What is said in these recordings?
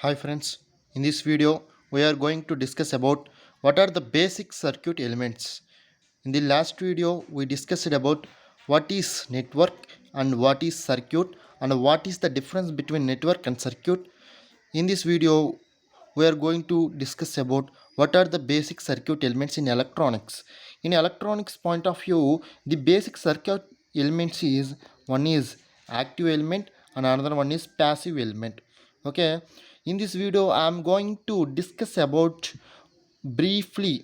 Hi friends, in this video we are going to discuss about what are the basic circuit elements. In the last video we discussed about what is network and what is circuit and what is the difference between network and circuit. In this video we are going to discuss about what are the basic circuit elements in electronics. In electronics point of view, the basic circuit elements is one is active element and another one is passive element. Okay, in this video I am going to discuss about briefly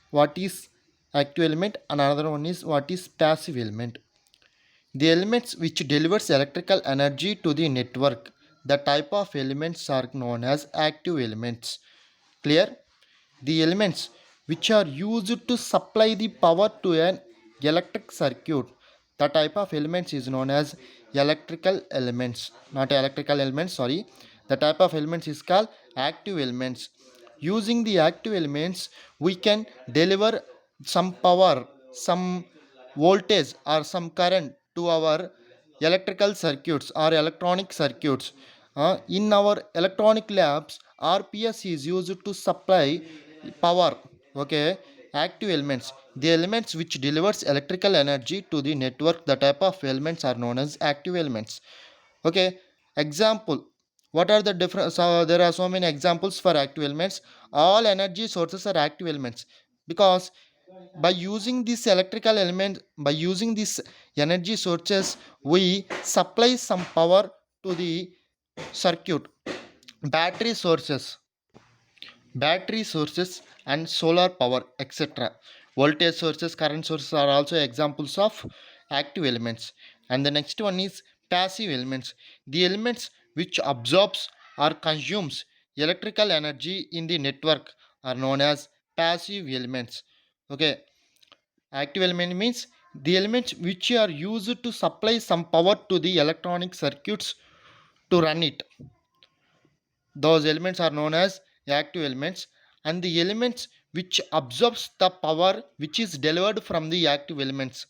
what is active element and another one is what is passive element. The elements which delivers electrical energy to the network, the type of elements are known as active elements. Clear? The elements which are used to supply the power to an electric circuit, the type of elements is known as electrical elements. Not electrical elements, sorry. The type of elements is called active elements. Using the active elements, we can deliver some power, some voltage or some current to our electrical circuits or electronic circuits. In our electronic labs, RPS is used to supply power. Okay, active elements, the elements which delivers electrical energy to the network, the type of elements are known as active elements. Okay, example, what are the different, so there are so many examples for active elements. All energy sources are active elements because by using this electrical element, by using these energy sources, we supply some power to the circuit. Battery sources, and solar power, etc. Voltage sources, current sources are also examples of active elements. And the next one is passive elements, the elements which absorbs or consumes electrical energy in the network are known as passive elements. Okay, active element means the elements which are used to supply some power to the electronic circuits to run it. Those elements are known as active elements. And the elements which absorbs the power which is delivered from the active elements,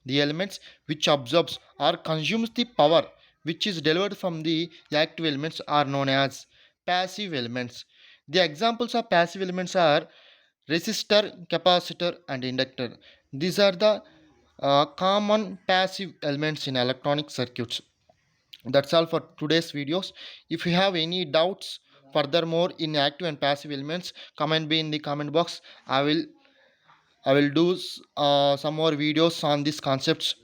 the elements which absorbs or consumes the power which is delivered from the active elements are known as passive elements. The examples of passive elements are resistor, capacitor and inductor. These are the common passive elements in electronic circuits. That's all for today's videos. If you have any doubts furthermore in active and passive elements, comment me in the comment box. I will do some more videos on these concepts.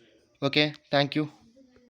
Okay, thank you.